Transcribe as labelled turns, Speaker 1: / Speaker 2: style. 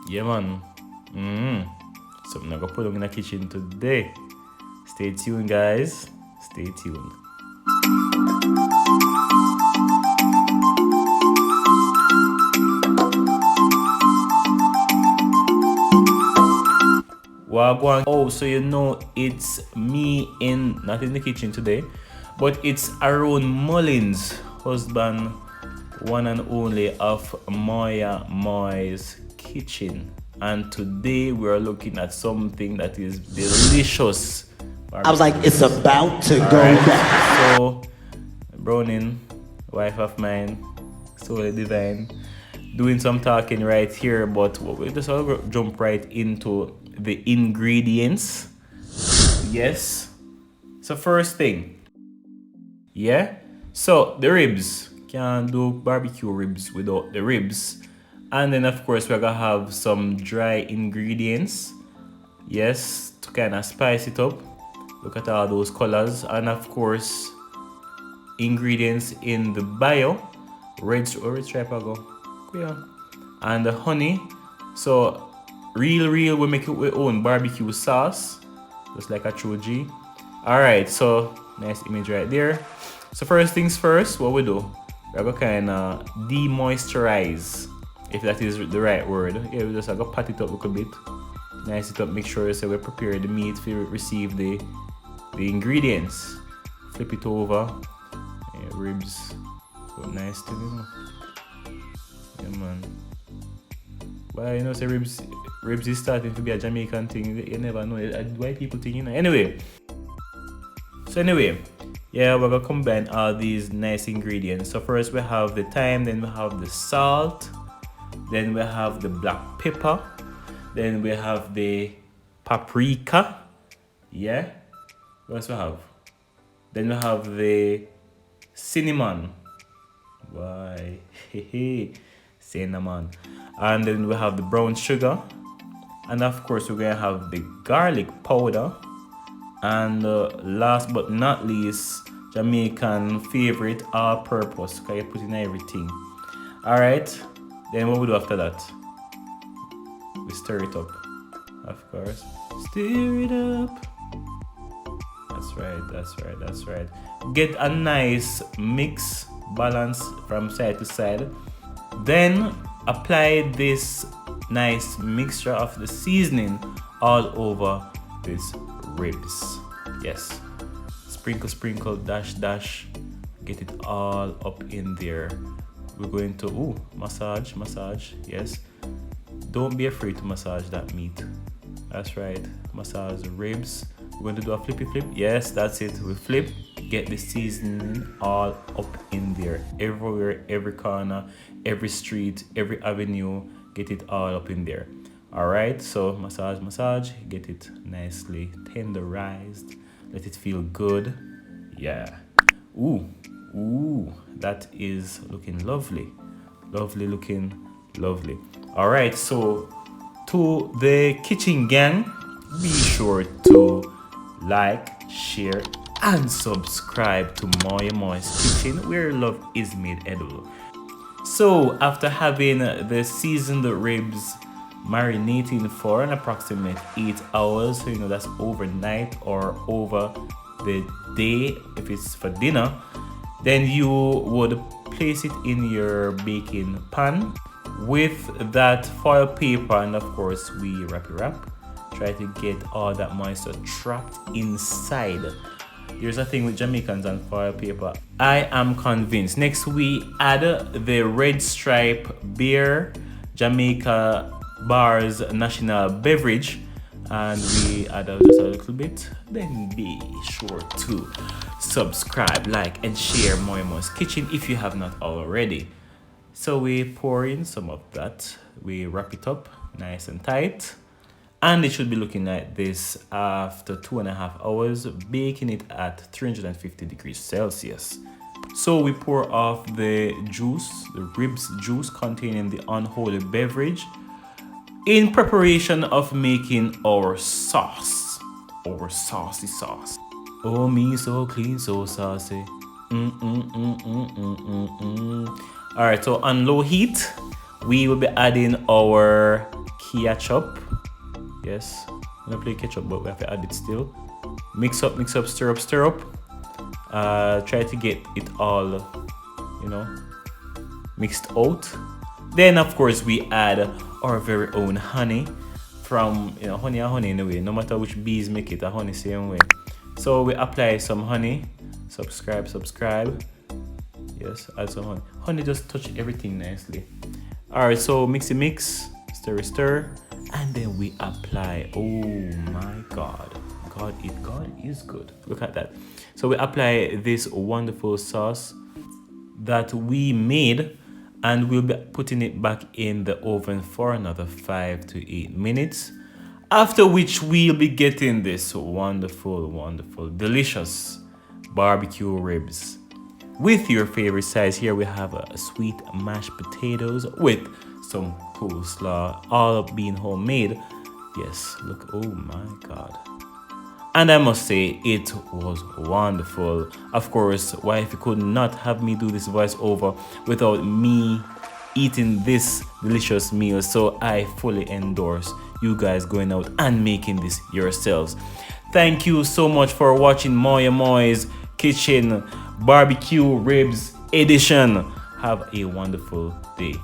Speaker 1: Yeah, man. Something I'm gonna put in the kitchen today. Stay tuned, guys. Stay tuned. Wagwan. Oh, so you know it's me not in the kitchen today, but it's Aaron Mullins, husband, one and only of Moya's kitchen. And today we're looking at something that is delicious.
Speaker 2: I was like, it's about to go down.
Speaker 1: So, Browning, wife of mine, solely divine, doing some talking right here, but we just jump right into the ingredients. Yes. So first thing, yeah. So the ribs, can't do barbecue ribs without the ribs. And then of course we're gonna have some dry ingredients, yes, to kind of spice it up. Look at all those colors. And of course ingredients in the bio, red stripe I go, yeah, and the honey. So real we make it with our own barbecue sauce, just like a true G. All right, so nice image right there. So first things first, what we do, we're gonna kind of demoisturize, if that is the right word. Yeah, we just gonna pat it up a little bit, nice it up, make sure so we prepare the meat to receive the ingredients. Flip it over. Yeah, ribs, so nice to me. Yeah, man. Well, you know, say ribs is starting to be a Jamaican thing. You never know. Why people think, you know. Anyway, yeah, we're gonna combine all these nice ingredients. So first we have the thyme, then we have the salt, then we have the black pepper, then we have the paprika. Yeah. What else we have? Then we have the cinnamon. Why? Cinnamon. And then we have the brown sugar. And of course, we're gonna have the garlic powder. And last but not least, Jamaican favorite, all purpose. Can you put in everything? Alright. Then what we do after that? We stir it up. Of course. Stir it up. That's right. Get a nice mix, balance from side to side. Then apply this nice mixture of the seasoning all over these ribs. Yes. Sprinkle, dash. Get it all up in there. We're going to massage. Yes. Don't be afraid to massage that meat. That's right. Massage the ribs. We're going to do a flippy flip. Yes, that's it. We flip. Get the seasoning all up in there. Everywhere, every corner, every street, every avenue. Get it all up in there. Alright, so massage. Get it nicely tenderized. Let it feel good. Yeah. Ooh. That is looking lovely. Lovely. Alright, so to the kitchen gang, be sure to like, share, and subscribe to Moya's Kitchen, where love is made edible. So after having the seasoned ribs marinating for an approximate 8 hours, so you know that's overnight or over the day if it's for dinner, then you would place it in your baking pan with that foil paper, and of course we wrap. Try to get all that moisture trapped inside. There's a thing with Jamaicans and foil paper. I am convinced. Next we add the red stripe beer, Jamaica Bar's national beverage, and we add just a little bit. Then be sure to subscribe, like, and share Moya's Kitchen if you have not already. So we pour in some of that. We wrap it up nice and tight. And it should be looking like this after 2.5 hours, baking it at 350 degrees Celsius. So we pour off the juice, the ribs juice containing the unholy beverage, in preparation of making our sauce, our saucy sauce. Oh, me so clean, so saucy. All right, so on low heat, we will be adding our ketchup. Yes, I'm gonna play ketchup, but we have to add it still. Mix up, stir up, stir up. Try to get it all, you know, mixed out. Then of course we add our very own honey from, you know, honey in a way. No matter which bees make it, a honey same way. So we apply some honey. Subscribe. Yes, add some honey. Honey just touch everything nicely. Alright, so mix, stir, and then we apply. Oh my God. God is good. Look at that. So we apply this wonderful sauce that we made, and we'll be putting it back in the oven for another 5 to 8 minutes. After which we'll be getting this wonderful, delicious barbecue ribs with your favorite size. Here we have a sweet mashed potatoes with some coleslaw, all being homemade. Yes, look, oh my God. And I must say, it was wonderful. Of course, wife could not have me do this voiceover without me eating this delicious meal. So I fully endorse you guys going out and making this yourselves. Thank you so much for watching Moya's Kitchen Barbecue Ribs Edition. Have a wonderful day.